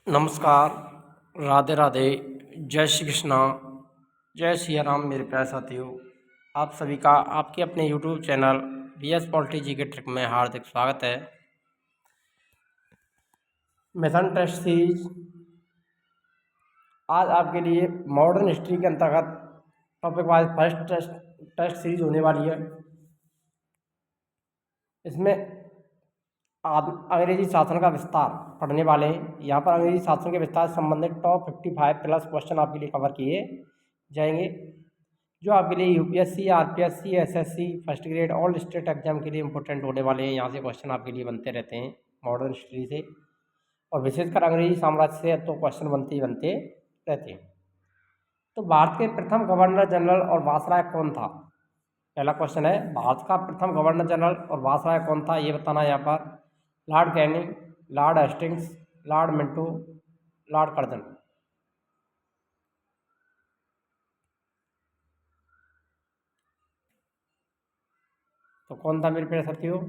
नमस्कार, राधे राधे, जय श्री कृष्णा, जय सिया राम मेरे प्यारे साथियों। आप सभी का आपके अपने यूट्यूब चैनल BS पॉलिटी जी के ट्रिक में हार्दिक स्वागत है। मिशन टेस्ट सीरीज आज आपके लिए मॉडर्न हिस्ट्री के अंतर्गत topic wise first test series होने वाली है। इसमें अंग्रेजी शासन का विस्तार पढ़ने वाले हैं। यहाँ पर अंग्रेजी शासन के विस्तार से संबंधित टॉप 55 प्लस क्वेश्चन आपके लिए कवर किए जाएंगे, जो आपके लिए UPSC, RPSC, SSC, first grade, all state exam के लिए इंपॉर्टेंट होने वाले हैं। यहाँ से क्वेश्चन आपके लिए बनते रहते हैं मॉडर्न हिस्ट्री से, और विशेषकर अंग्रेजी साम्राज्य से तो क्वेश्चन बनते ही बनते रहते हैं। तो भारत के प्रथम गवर्नर जनरल और वायसराय कौन था? पहला क्वेश्चन है, भारत का प्रथम गवर्नर जनरल और वायसराय कौन था, ये बताना है यहाँ पर। Lord Canning, Lord Hastings, Lord Minto, Lord Curzon. तो कौन था मेरे प्यारे साथियों?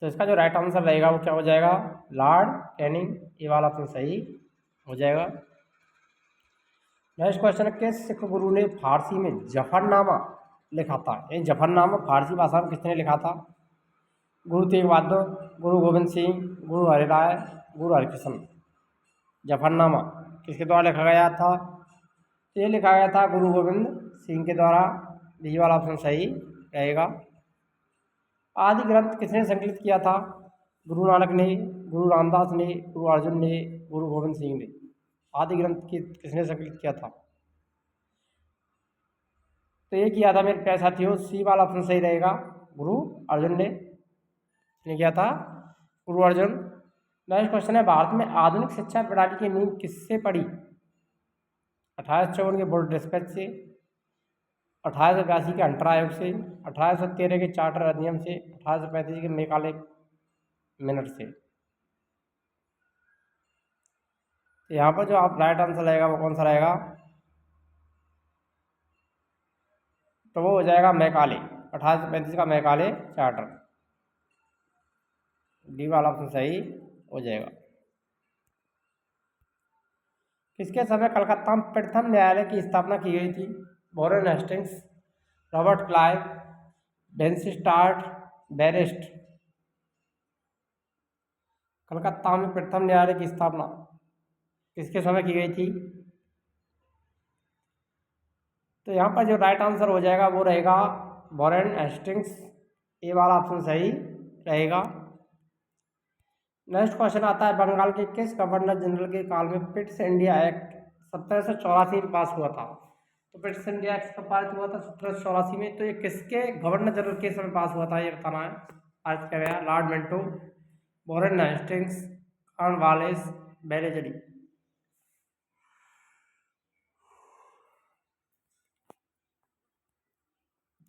तो इसका जो राइट आंसर रहेगा वो क्या हो जाएगा? Lord Canning. ये वाला ऑप्शन सही हो जाएगा। नेक्स्ट क्वेश्चन है, किस सिख गुरु ने फारसी में जफरनामा लिखा था? ये जफरनामा फारसी भाषा में किसने लिखा था? गुरु तेग बहादुर, गुरु गोविंद सिंह, गुरु हरिराय, गुरु हरिकृष्ण। जफरनामा किसके द्वारा लिखा गया था? तो ये लिखा गया था गुरु गोविंद सिंह के द्वारा। ये वाला ऑप्शन सही रहेगा। आदि ग्रंथ किसने संकलित किया था? गुरु नानक ने, गुरु रामदास ने, गुरु अर्जुन ने, गुरु गोविंद सिंह ने। आदि ग्रंथ किसने संकलित किया था? तो ये किया था मेरे प्यारे साथियों, सी वाला ऑप्शन सही रहेगा, गुरु अर्जुन ने किया था, गुरु अर्जुन। नेक्स्ट क्वेश्चन है, भारत में आधुनिक शिक्षा प्रणाली की नींव किससे पड़ी? 1854 के बोर्ड डिस्पैच से, 1882 के हंटर आयोग से, 1813 के चार्टर अधिनियम से, 1835 के मेकाले मिनट से। तो यहाँ पर जो आप राइट आंसर रहेगा वो कौन सा रहेगा? तो वो हो जाएगा मैकाले, 1835 का मैकाले चार्टर। डी वाला ऑप्शन सही हो जाएगा। किसके समय कलकत्ता में प्रथम न्यायालय की स्थापना की गई थी? Warren Hastings, Robert Clive, Vansittart, बैरिस्ट। कलकत्ता में प्रथम न्यायालय की स्थापना किसके समय की गई थी? तो यहाँ पर जो राइट आंसर हो जाएगा वो रहेगा वॉरेन हेस्टिंग्स। ए वाला ऑप्शन सही रहेगा। नेक्स्ट क्वेश्चन आता है, बंगाल के किस गवर्नर जनरल के काल में पिट्स इंडिया एक्ट 1784 में पास हुआ था? तो पिट्स इंडिया एक्ट कब पास हुआ था? 1784 में। तो ये किसके गवर्नर जनरल के समय पास हुआ था, ये बताना है। आज क्या गया? Lord Minto, Warren Hastings, Cornwallis, बेलेजली।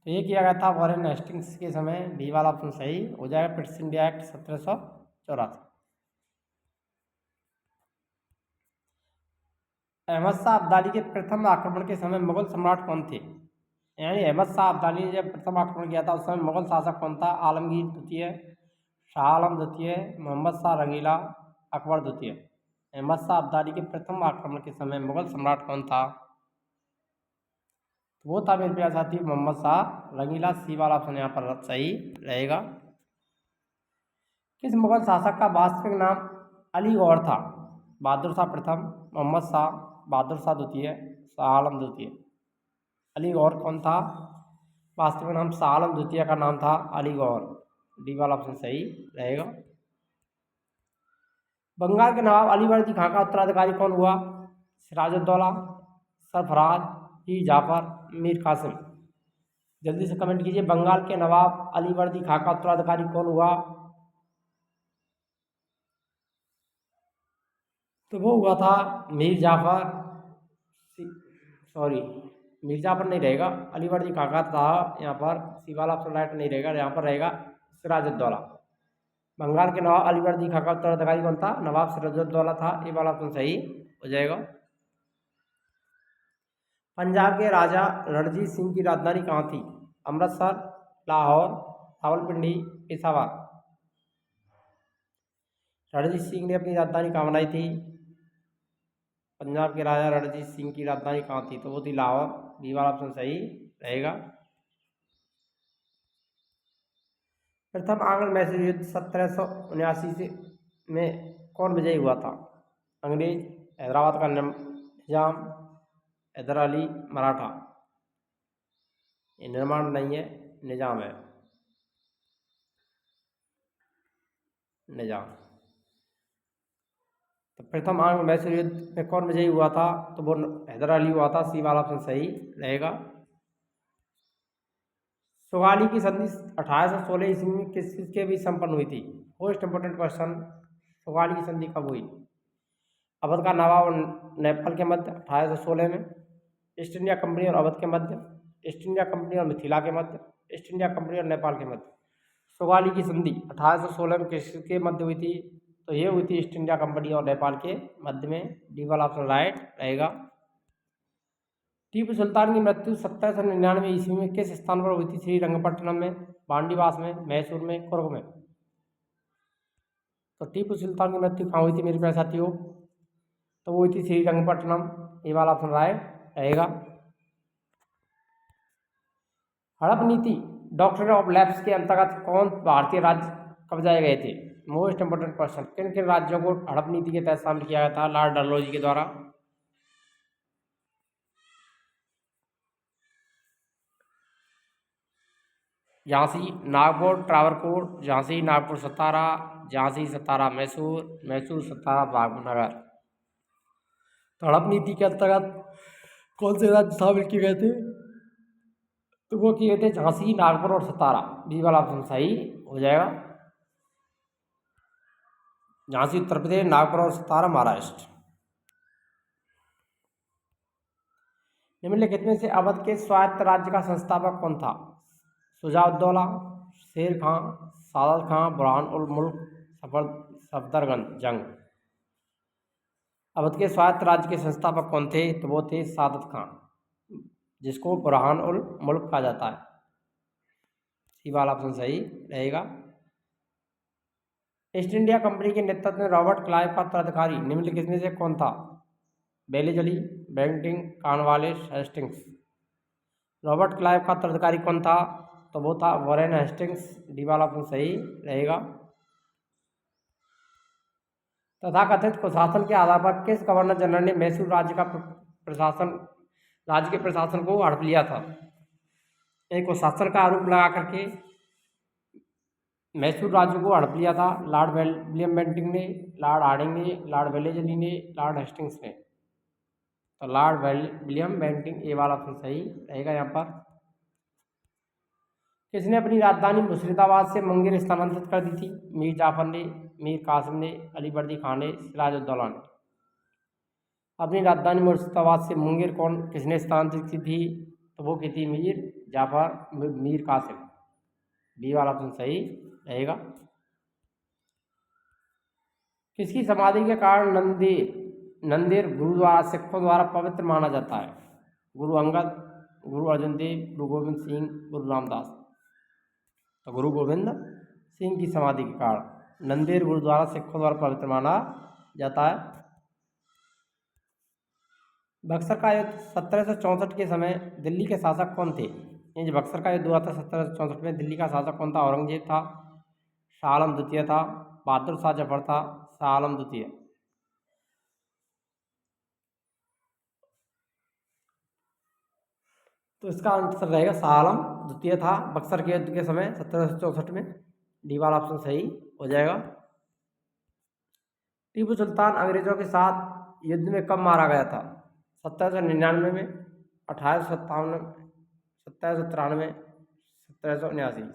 तो ये किया गया था वॉरेन हेस्टिंग्स के समय। बी वाला ऑप्शन सही हो जाएगा, Pitt's India Act 1784। Ahmad Shah Abdali के प्रथम आक्रमण के समय मुगल सम्राट कौन थे? यानी अहमद शाह अब्दाली ने जब प्रथम आक्रमण किया था उस समय मुगल शासक कौन था? आलमगीर द्वितीय, शाह आलम द्वितीय, मोहम्मद शाह रंगीला, अकबर द्वितीय। अहमद शाह अब्दाली के प्रथम आक्रमण के समय मुगल सम्राट कौन था? वो था मेरे प्यारे साथी मोहम्मद शाह रंगीला। सी वाला ऑप्शन यहाँ पर सही रहेगा। किस मुगल शासक का वास्तविक नाम अलीगौर था? बहादुर शाह प्रथम, मोहम्मद शाह, बहादुर शाह द्वितीय, शाह आलम द्वितीय। अलीगौर कौन था? वास्तविक नाम शाह आलम द्वितीय का नाम था अलीगौर। डी वाला ऑप्शन सही रहेगा। बंगाल के नवाब अली वर्दी खां का उत्तराधिकारी कौन हुआ? सिराजुद्दौला, सरफराज, ई जाफर, मीर कासिम। जल्दी से कमेंट कीजिए, बंगाल के नवाब अली वर्दी खां का उत्तराधिकारी कौन हुआ? तो वो हुआ था मीर जाफर। सॉरी, मीर जाफर नहीं रहेगा, अली वर्दी खां का था यहाँ पर। सी वाला ऑप्शन राइट नहीं रहेगा, यहाँ पर रहेगा सिराजुद्दौला। बंगाल के नवाब अली वर्दी खां का उत्तराधिकारी कौन था? नवाब सिराजुद्दौला था। ये वाला ऑप्शन सही हो जाएगा। पंजाब के राजा रणजीत सिंह की राजधानी कहाँ थी? अमृतसर, लाहौर, रावलपिंडी, पेशावर। रणजीत सिंह ने अपनी राजधानी कहाँ बनाई थी? पंजाब के राजा रणजीत सिंह की राजधानी कहाँ थी? तो वो थी लाहौर। बी वाला ऑप्शन सही रहेगा। प्रथम आंग्ल मैसूर युद्ध 1779 से में कौन विजयी हुआ था? अंग्रेज, हैदराबाद का निजाम, हैदर अली, मराठा। ये निर्माण नहीं है, निजाम है, निजाम। तो प्रथम आंग्ल मैसूर युद्ध में कौन विजयी हुआ था? तो वो हैदर अली हुआ था। सी वाला ऑप्शन सही रहेगा। सुगाली की संधि 1816 ईस्वी में किसके बीच संपन्न हुई थी? Most important question. सुगाली की संधि कब हुई? अवध का नवाब और नेपाल के मध्य 1816 में, ईस्ट इंडिया कंपनी और अवध के मध्य, ईस्ट इंडिया कंपनी और मिथिला के मध्य, ईस्ट इंडिया कंपनी और नेपाल के मध्य। सुगाली की संधि 1816 में किसके मध्य हुई थी? तो ये हुई थी ईस्ट इंडिया कंपनी और नेपाल के मध्य में। डी वाला ऑप्शन राइट रहेगा। टीपू सुल्तान की मृत्यु 1799 ईस्वी में किस स्थान पर हुई थी? श्रीरंगपट्टनम में, बांडीवास में, मैसूर में, कुर्ग में। तो टीपू सुल्तान की मृत्यु कहाँ हुई थी मेरे प्यारे साथियों? तो वो हुई थी श्रीरंगपट्टनम। ये वाला ऑप्शन राइट रहेगा। हड़प नीति डॉक्ट्रिन ऑफ लैप्स के अंतर्गत कौन भारतीय राज्य कब्जाए गए थे? Most important question. किन किन राज्यों को हड़प नीति के तहत शामिल किया गया था लॉर्ड डलहौजी के द्वारा? झांसी, नागपुर, ट्रावरकोट, झांसी, नागपुर, सतारा, झांसी, सतारा, मैसूर, मैसूर, सतारा, भावनगर। तो हड़प नीति के अंतर्गत कौन से राज्य शामिल किए गए थे? तो वो किए थे झांसी, नागपुर और सतारा। बी वाला ऑप्शन सही हो जाएगा। झांसी उत्तर प्रदेश, नागपुर और सतारा महाराष्ट्र। निम्नलिखित में से अवध के स्वायत्त राज्य का संस्थापक कौन था? शुजाउद्दौला, शेर खां, सादत खां, बुरहान उल मुल्क, सफदरजंग जंग। अवध के स्वायत्त राज्य के संस्थापक कौन थे? तो वो थे सादत खां, जिसको बुरहान उल मुल्क कहा जाता है। सी वाला ऑप्शन सही रहेगा। ईस्ट इंडिया कंपनी के नेतृत्व में रॉबर्ट क्लाइव का उत्तराधिकारी निम्नलिखित में से कौन था? Wellesley, Bentinck, Cornwallis, Hastings. Robert Clive का उत्तराधिकारी कौन था? तो वो था वॉरेन हेस्टिंग्स। डी वाला ऑप्शन सही रहेगा। तथाकथित कुशासन के आधार पर किस गवर्नर जनरल ने मैसूर राज्य के प्रशासन को हड़प लिया था? एक कुशासन का आरोप लगा करके मैसूर राज्य को हड़प लिया था लॉर्ड विलियम बेंटिंग ने, लॉर्ड हार्डिंग ने, लॉर्ड वेलेजली ने, लॉर्ड हेस्टिंग्स ने। तो लॉर्ड विलियम बेंटिंग, ये वाला ऑप्शन सही रहेगा यहाँ पर। किसने अपनी राजधानी मुर्शिदाबाद से मुंगेर स्थानांतरित कर दी थी? मीर जाफर ने, मीर कासिम ने, अली बर्दी खान ने, सिराजुद्दौला ने। अपनी राजधानी मुर्शिदाबाद से मुंगेर किसने स्थानांतरित की थी? तो वो की थी मीर जाफर, मीर कासिम। बी वाला ऑप्शन सही रहेगा। किसकी समाधि के कारण नंदेर गुरुद्वारा सिखों द्वारा पवित्र माना जाता है? गुरु अंगद, गुरु अर्जुन देव, गुरु गोविंद सिंह, गुरु रामदास। तो गुरु गोविंद सिंह की समाधि के कारण नंदेर गुरुद्वारा सिखों द्वारा पवित्र माना जाता है। बक्सर का युद्ध 1764 के समय दिल्ली के शासक कौन थे? ये जो बक्सर का युद्ध हुआ था 1764 में, दिल्ली का शासक कौन था? औरंगजेब था, शाह आलम द्वितीय था, बहादुर शाह जफर था, शाह आलम द्वितीय। तो इसका आंसर रहेगा शाह आलम द्वितीय था बक्सर के युद्ध के समय 1764 में। डी वाला ऑप्शन सही हो जाएगा। टीपू सुल्तान अंग्रेजों के साथ युद्ध में कब मारा गया था? 1799 में, 1857 में, 1793, 1779।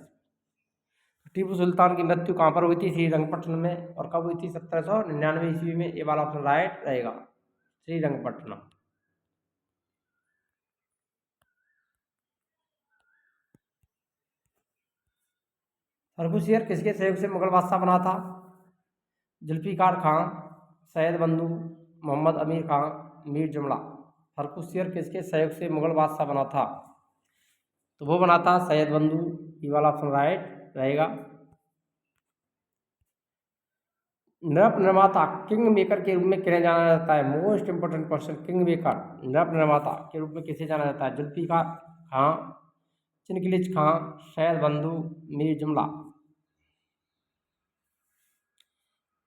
टीपू सुल्तान की मृत्यु कहाँ पर हुई थी? श्रीरंगपट्टनम में। और कब हुई थी? 1799 ईस्वी में। ये वाला ऑप्शन राइट रहेगा, श्रीरंगपट्टनम। खरगोशियर किसके सहयोग से मुगल बादशाह बना था? जुल्फिकार खान, सैयद बंधु, मोहम्मद अमीर खान, मीर जुमला। खरगोशियर किसके सहयोग से मुगल बादशाह बना था? तो वो बना था सैयद बंधु। ये वाला ऑप्शन राइट रहेगा। नृप निर्माता किंग मेकर के रूप में किन्हें जाना जाता है? Most important question, king maker नृप निर्माता के रूप में किसे जाना जाता है? जुल्फिकार खां, चिनकिलिच खां, सैयद बंधु, मीर जुमला।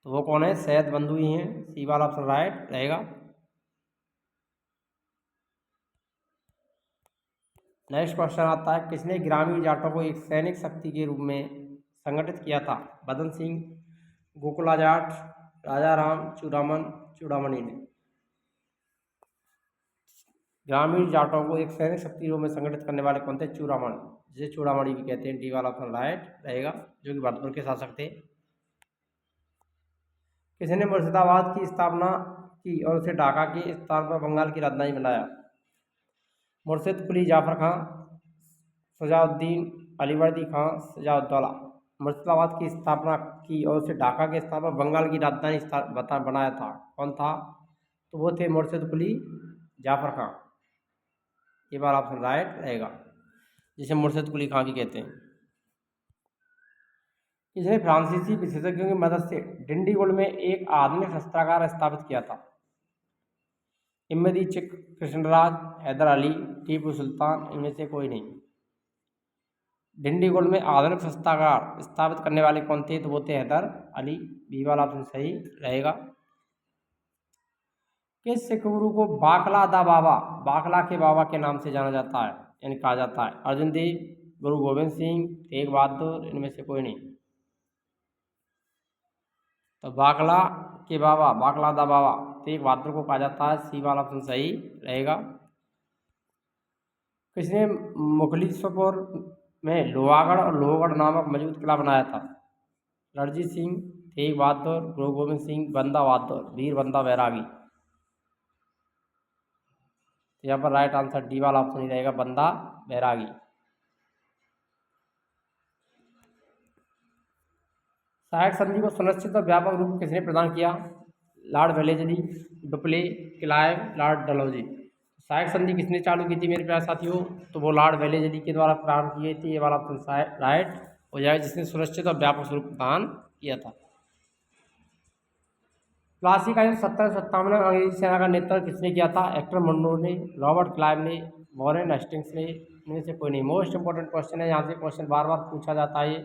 तो वो कौन है? सैयद बंधु ही हैं। सी वाला ऑप्शन राइट रहेगा। नेक्स्ट क्वेश्चन आता है, किसने ग्रामीण जाटों को एक सैनिक शक्ति के रूप में संगठित किया था? बदन सिंह, गोकुला जाट, राजा राम, चूड़ामणि ने। ग्रामीण जाटों को एक सैनिक शक्ति के रूप में संगठित करने वाले कौन थे? चूड़ामणि, जिसे चूड़ामणि भी कहते हैं। डी वाला ऑप्शन राइट रहेगा, जो कि भरतपुर के शासक थे। किसने मुर्शिदाबाद की स्थापना की और उसे ढाका के स्थान पर बंगाल की राजधानी बनाया? मुर्शिद कुली जाफर खां, सजाउद्दीन, अलीवर्दी खां, सजाउद्दौला। मुर्शिदाबाद की स्थापना की और उसे ढाका के स्थान पर बंगाल की राजधानी बनाया था, कौन था? तो वो थे मुर्शिद कुली जाफर खां। ये बार ऑप्शन राइट रहेगा, जिसे मुर्शिद कुली खां भी कहते हैं। इसने फ्रांसीसी विशेषज्ञों की मदद से डिंडीगुल में एक आधुनिक शस्त्रागार स्थापित किया था? इमदी चिक, कृष्णराज, हैदर अली, टीपू सुल्तान, इनमें से कोई नहीं। डिंडीगुल में आधुनिक शस्त्रागार स्थापित करने वाले कौन थे? तो वो थे हैदर अली। बी वाला ऑप्शन सही रहेगा। किस सिख गुरु को बाकला दा बाबा, बाकला के बाबा के नाम से जाना जाता है, यानी कहा जाता है? अर्जुन देव, गुरु गोविंद सिंह, तेग बहादुर, इनमें से कोई नहीं। तो बाकला के बाबा, बाकला दा बाबा तेग बहादुर को कहा जाता है। सी वाला ऑप्शन सही रहेगा। किसने मुखलिसपुर में लोहागढ़ और लोहगढ़ नामक मजबूत किला बनाया था? रणजीत सिंह, तेग बहादुर, गुरु गोविंद सिंह, बंदा बहादुर, वीर बंदा बैरागी। तो यहाँ पर राइट आंसर डी वाला ऑप्शन ही रहेगा, बंदा बैरागी। सहायक संधि को सुनिश्चित और व्यापक रूप किसने प्रदान किया? Lord Wellesley, Dupleix, Clive, Lord Dalhousie. सहायक संधि किसने चालू की थी मेरे प्यारे साथियों? तो वो लॉर्ड वेलेस्ली के द्वारा प्रारंभ की गई थी। ये वाला ऑप्शन राइट हो जाएगा, जिसने सुनिश्चित और व्यापक स्वरूप प्रदान किया था। प्लासी का युद्ध 1757 में अंग्रेजी सेना का नेतृत्व किसने किया था? एक्टर मुंडो ने, रॉबर्ट क्लाइव ने, वॉरेन हेस्टिंग्स ने, इनमें से कोई नहीं। मोस्ट इंपोर्टेंट क्वेश्चन है, यहाँ से क्वेश्चन बार बार पूछा जाता है।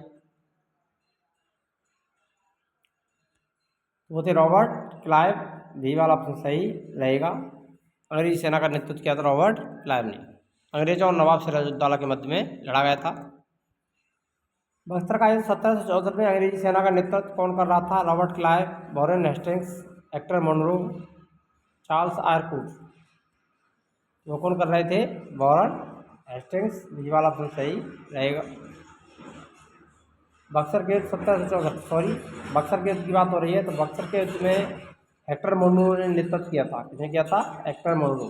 वो थे रॉबर्ट क्लाइव। बी वाला ऑप्शन सही रहेगा। अंग्रेजी सेना का नेतृत्व किया था रॉबर्ट क्लाइव ने। अंग्रेजों और नवाब सिराजुद्दौला के मध्य में लड़ा गया था। बस्तर का युद्ध 1764 में अंग्रेजी सेना का नेतृत्व कौन कर रहा था? Robert Clive, Warren Hastings, Hector Munro, Charles Eyre Coote. वो कौन कर रहे थे? Warren Hastings. बी वाला ऑप्शन सही रहेगा। बक्सर के युद्ध 1764 बक्सर के युद्ध की बात हो रही है, तो बक्सर के युद्ध में हेक्टर मुनरो ने नेतृत्व किया था। किसने किया था? Hector Munro.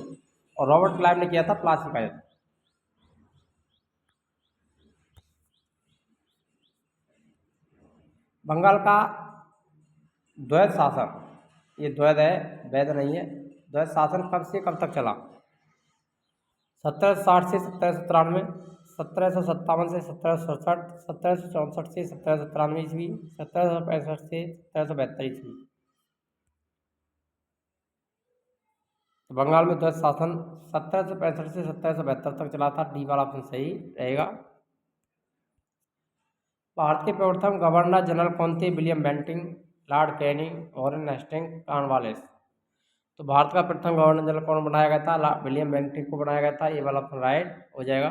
और रॉबर्ट क्लाइव ने किया था प्लासी का युद्ध। बंगाल का द्वैध शासन, ये द्वैध है, वैध नहीं है। द्वैध शासन कब से कब तक चला? 1760 से 1793, 1757 से 1767, 1764 से 1793 ईस्वी, 1765 से 1772 ईस्वी। तो बंगाल में द्वैध शासन 1765 से 1772 तक चला था। डी वाला ऑप्शन सही रहेगा। भारत के प्रथम गवर्नर जनरल कौन थे? William Bentinck, Lord Canning, Warren Hastings, Cornwallis. तो भारत का प्रथम गवर्नर जनरल कौन बनाया गया था? विलियम बेंटिंग को बनाया गया था। ये वाला ऑप्शन राइट हो जाएगा।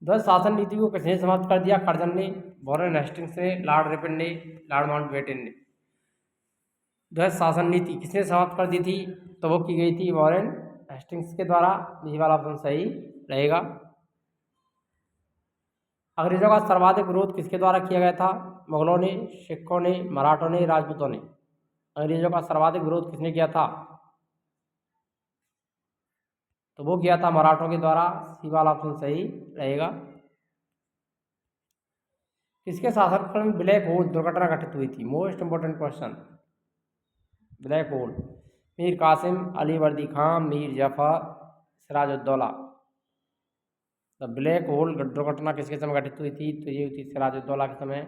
द्वैध शासन नीति को किसने समाप्त कर दिया? कर्जन ने, वॉरेन हेस्टिंग्स ने, लॉर्ड रिपन ने, लॉर्ड माउंटबेटन ने। द्वैध शासन नीति किसने समाप्त कर दी थी? तो वो की गई थी वॉरेन हेस्टिंग्स के द्वारा। ये वाला ऑप्शन सही रहेगा। अंग्रेजों का सर्वाधिक विरोध किसके द्वारा किया गया था? मुगलों ने, सिखों ने, मराठों ने, राजपूतों ने। अंग्रेजों का सर्वाधिक विरोध किसने किया था? तो वो किया था मराठों के द्वारा। सी वाला ऑप्शन सही रहेगा। किसके शासनकाल में ब्लैक होल दुर्घटना घटित हुई थी? Most important question, black hole. Mir Qasim, Ali Vardi Khan, Mir Zafar, Siraj-ud-Daulah. तो ब्लैक होल दुर्घटना किसके समय घटित हुई थी? तो ये हुई थी सिराजुद्दौला के समय।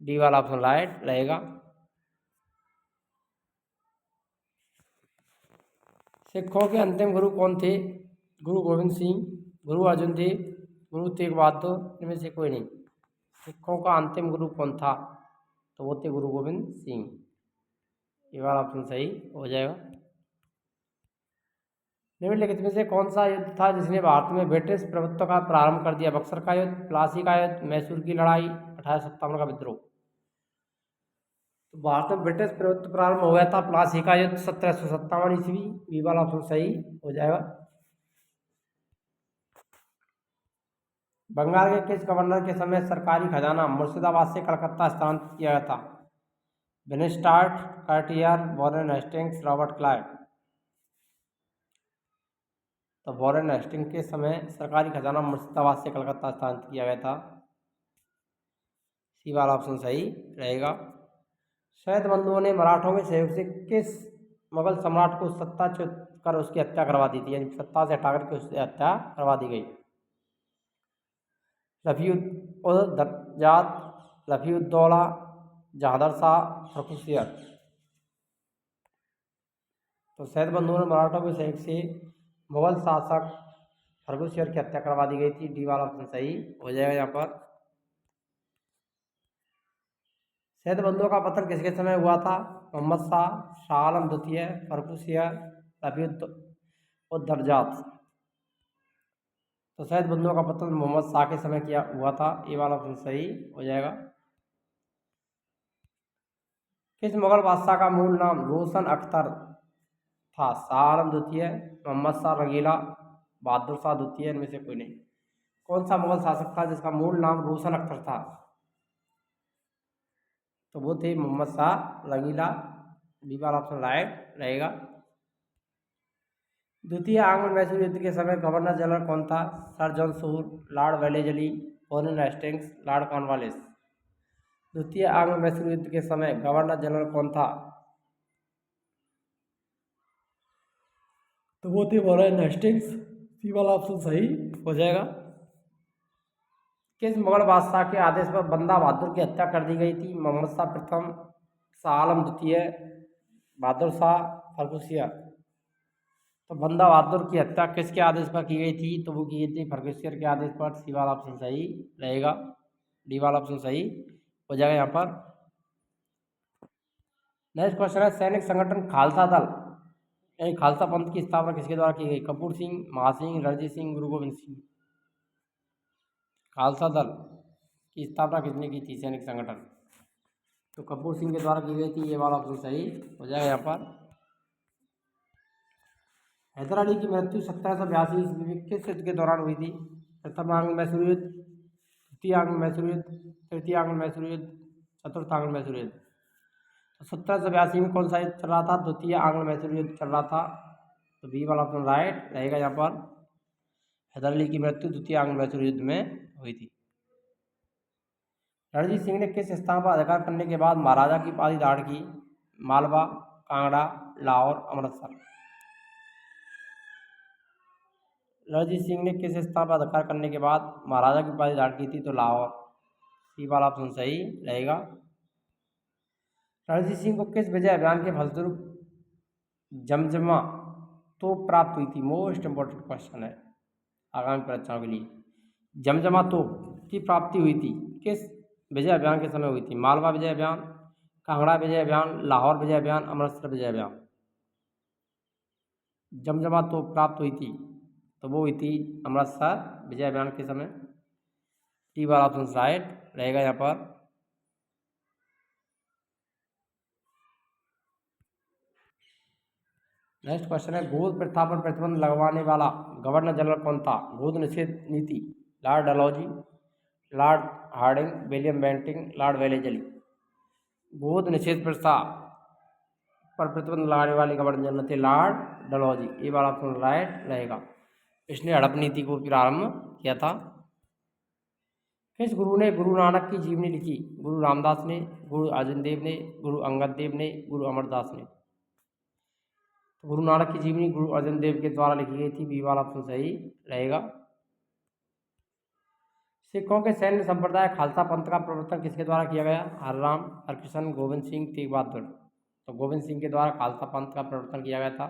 डी वाला ऑप्शन राइट रहेगा। सिखों के अंतिम गुरु कौन थे? गुरु गोविंद सिंह, गुरु अर्जुन देव, गुरु तेग बहादुर, इनमें से कोई नहीं। सिखों का अंतिम गुरु कौन था? तो वो थे गुरु गोविंद सिंह। ये वाला ऑप्शन सही हो जाएगा। निम्नलिखित में से कौन सा युद्ध था जिसने भारत में ब्रिटिश प्रभुत्व का प्रारंभ कर दिया? बक्सर का युद्ध, प्लासी का युद्ध, मैसूर की लड़ाई, 1857 का विद्रोह। तो भारत में ब्रिटिश प्रभुत्व प्रारंभ हो गया था प्लासी का युद्ध 1757 ईस्वी। बी वाला ऑप्शन सही हो जाएगा। बंगाल के किस गवर्नर के समय सरकारी खजाना मुर्शिदाबाद से कलकत्ता स्थानांतरित किया गया था? Vansittart, Cartier, Warren Hastings, Robert Clive. तो वॉरेन हेस्टिंग्स के समय सरकारी खजाना मुर्शिदाबाद से कलकत्ता स्थानांतरित किया गया था। सी वाला ऑप्शन सही रहेगा। शहीद बंधुओं ने मराठों के सहयोग से किस मुगल सम्राट को सत्ताच्युत कर उसकी हत्या करवा दी थी? यानी सत्ता से हटाकर के उसकी हत्या करवा दी गई। रफीउद्दौला, रफीउद्दौला, जहादर शाह, फर्रुखसियर। तो शहीद बंधुओं ने मराठों के सहयोग से मुगल शासक फर्रुखसियर की हत्या करवा दी गई थी। डी वाला ऑप्शन सही हो जाएगा यहाँ पर। शहीद बंधुओं का पतन किसके समय हुआ था? मोहम्मद शाह, शाह आलम द्वितीय, फर्रुखसियर, रफीउद्दौला। तो शहीद बंधुओं का पतन मोहम्मद शाह के समय किया हुआ था। ये वाला ऑप्शन सही हो जाएगा। किस मुगल बादशाह का मूल नाम रोशन अख्तर था? शाह आलम द्वितीय, मोहम्मद शाह रंगीला, बहादुर शाह द्वितीय, इनमें से कोई नहीं। कौन सा मुगल शासक था जिसका मूल नाम रोशन अख्तर था? तो वो थे मोहम्मद शाह रंगीला। बी वाला ऑप्शन राइट रहेगा। द्वितीय आंग्ल मैसूर युद्ध के समय गवर्नर जनरल कौन था? सर जॉन सूर, Lord Wellesley, Warren Hastings, Lord Cornwallis. द्वितीय आंग्ल मैसूर युद्ध के समय गवर्नर जनरल कौन था? तो वो थे वॉरेन हेस्टिंग्स। सी वाला ऑप्शन सही हो जाएगा। किस मुगल बादशाह के आदेश पर बंदा बहादुर की हत्या कर दी गई थी? मोहम्मद शाह प्रथम, शाह आलम द्वितीय, बहादुर शाह, फर्रुखसियर। तो बंदा बहादुर की हत्या किसके आदेश पर की गई थी? तो वो की गई थी फर्रुखसियर के आदेश पर। सी वाला ऑप्शन सही रहेगा। डी वाला ऑप्शन सही हो जाएगा यहाँ पर। नेक्स्ट क्वेश्चन है सैनिक संगठन खालसा दल यानी खालसा पंथ की स्थापना किसके द्वारा की गई? कपूर सिंह, महासिंह, रणजीत सिंह, गुरु गोविंद सिंह। खालसा दल की स्थापना किसने की थी? सैनिक संगठन तो कपूर सिंह के द्वारा की गई थी। ये वाला ऑप्शन सही हो जाएगा यहाँ पर। हैदर अली की मृत्यु 1782 ईस्वी में किस युद्ध के दौरान हुई थी? प्रथम आंग्ल मैसूर युद्ध, द्वितीय आंग्ल मैसूर युद्ध, तृतीय आंग्ल मैसूर युद्ध, चतुर्थ आंग्ल मैसूर युद्ध। तो 1782 में कौन सा युद्ध चल रहा था? द्वितीय आंग्ल मैसूर युद्ध चल रहा था। तो बी वाला ऑप्शन राइट रहेगा यहाँ पर। हैदर अली की मृत्यु द्वितीय आंग्ल मैसूर युद्ध में हुई थी। रणजीत सिंह ने किस स्थान पर अधिकार करने के बाद महाराजा की उपाधि धारण की? मालवा, कांगड़ा, लाहौर, अमृतसर। रणजीत सिंह ने किस स्थान पर अधिकार करने के बाद महाराजा की उपाधि धारण की थी? तो लाहौर। सी वाला ऑप्शन सही रहेगा। रणजीत सिंह को किस विजय अभियान के फलस्वरूप जमजमा तोप प्राप्त हुई थी? मोस्ट इंपॉर्टेंट क्वेश्चन है आगामी परीक्षाओं के लिए। जमजमा तोप की प्राप्ति हुई थी किस विजय अभियान के समय हुई थी? मालवा विजय अभियान, कांगड़ा विजय अभियान, लाहौर विजय अभियान, अमृतसर विजय अभियान। जमजमा तोप प्राप्त हुई थी तो वो हुई थी अमृतसर विजय अभियान के समय। टी वाला ऑप्शन राइट रहेगा यहाँ पर। नेक्स्ट क्वेश्चन है गोद प्रथा पर प्रतिबंध लगवाने वाला गवर्नर जनरल कौन था? गोद निषेध नीति, Lord Dalhousie, Lord Hardinge, William Bentinck, Lord Wellesley. गोद निषेध प्रथा पर प्रतिबंध लगाने वाले गवर्नर जनरल थे लॉर्ड डलहौजी। ये वाला ऑप्शन राइट रहेगा। इसने हड़प नीति को प्रारंभ किया था। किस गुरु ने गुरु नानक की जीवनी लिखी? गुरु रामदास ने, गुरु अर्जुन देव ने, गुरु अंगद देव ने, गुरु अमरदास ने। तो गुरु नानक की जीवनी गुरु अर्जुन देव के द्वारा लिखी गई थी। बी वाला ऑप्शन सही रहेगा। सिखों के सैन्य संप्रदाय खालसा पंथ का प्रवर्तन किसके द्वारा किया गया? हरराम, हरकृष्ण, गोविंद सिंह, तेग बहादुर। तो गोविंद सिंह के द्वारा खालसा पंथ का प्रवर्तन किया गया था।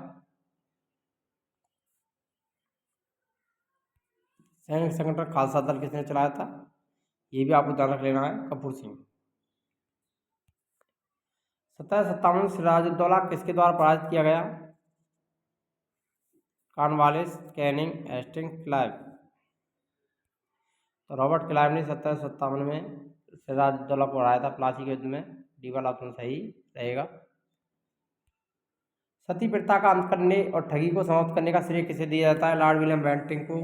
सैनिक संगठन खालसा दल किसने चलाया था? ये भी आपको ध्यान रख लेना है, कपूर सिंह। 1757 सिराजुद्दौला किसके द्वारा पराजित किया गया? Cornwallis, Canning, Hastings, Clive. तो रॉबर्ट क्लाइव ने 1757 में सिराजुद्दौला को हराया था प्लासी के युद्ध में। डी वाला ऑप्शन सही रहेगा। सती प्रथा का अंत करने और ठगी को समाप्त करने का श्रेय किसे दिया जाता है? लॉर्ड विलियम बेंटिंग को,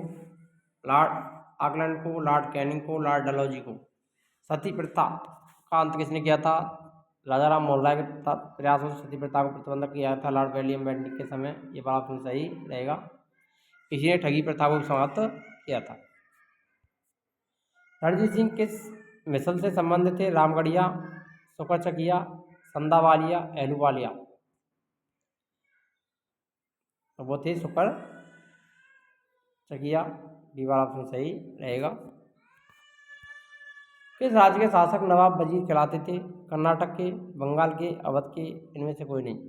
लॉर्ड ऑकलैंड को, लॉर्ड कैनिंग को, लॉर्ड डलहौजी को। सती प्रथा का अंत किसने किया था? राजा राम मोहन राय के प्रयासों से सती प्रथा को प्रतिबंध किया था लॉर्ड विलियम बेंटिंग के समय। ये बात ऑप्शन सही रहेगा। इसी ने ठगी प्रथा को समाप्त किया था। रणजीत सिंह किस मिसल से संबंधित थे? रामगढ़िया, सुकरचकिया, संदावालिया, एहलूवालिया। तो वो थे सुकरचकिया। डी वाला ऑप्शन सही रहेगा। किस राज्य के शासक नवाब वजीर कहलाते थे? कर्नाटक के, बंगाल के, अवध के, इनमें से कोई नहीं।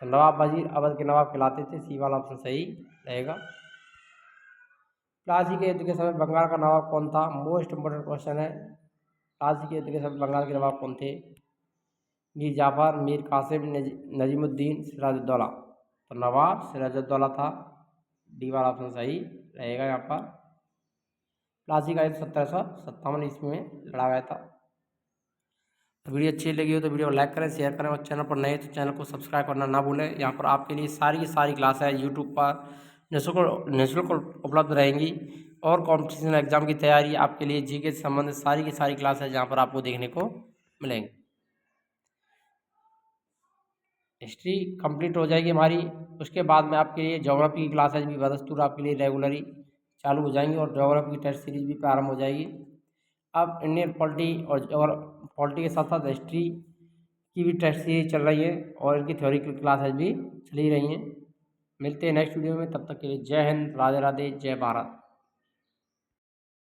तो नवाब वजीर अवध के नवाब कहलाते थे। सी वाला ऑप्शन सही रहेगा। प्लासी के युद्ध के समय बंगाल का नवाब कौन था? मोस्ट इंपोर्टेंट क्वेश्चन है। प्लासी के युद्ध के समय बंगाल के नवाब कौन थे? मीर जाफर, मीर कासिम, नजीमुद्दीन, सिराजुद्दौला। तो नवाब सिराजुद्दौला था। डी वाला ऑप्शन सही रहेगा यहाँ पर। प्लासी का युद्ध 1757 ईस्वी में लड़ा गया था। तो वीडियो अच्छी लगी हो तो वीडियो को लाइक करें, शेयर करें और चैनल पर नए तो चैनल को सब्सक्राइब करना ना भूलें। यहाँ पर आपके लिए सारी की सारी क्लास है यूट्यूब पर निःशुल्क उपलब्ध रहेंगी और कॉम्पिटिशन एग्जाम की तैयारी आपके लिए जीके से संबंधित सारी की सारी क्लास है जहाँ पर आपको देखने को मिलेंगे। हिस्ट्री कंप्लीट हो जाएगी हमारी, उसके बाद में आपके लिए ज्योग्राफी की क्लासेज भी बदस्तूर आपके लिए रेगुलरली चालू हो जाएंगी और ज्योग्राफी की टेस्ट सीरीज भी प्रारंभ हो जाएगी। अब इंडियन पॉलिटी और पॉलिटी के साथ साथ हिस्ट्री की भी टेस्ट सीरीज चल रही है और इनकी थ्योरी की क्लासेज भी चल ही रही हैं। मिलते हैं नेक्स्ट वीडियो में, तब तक के लिए जय हिंद, राधे राधे, जय भारत।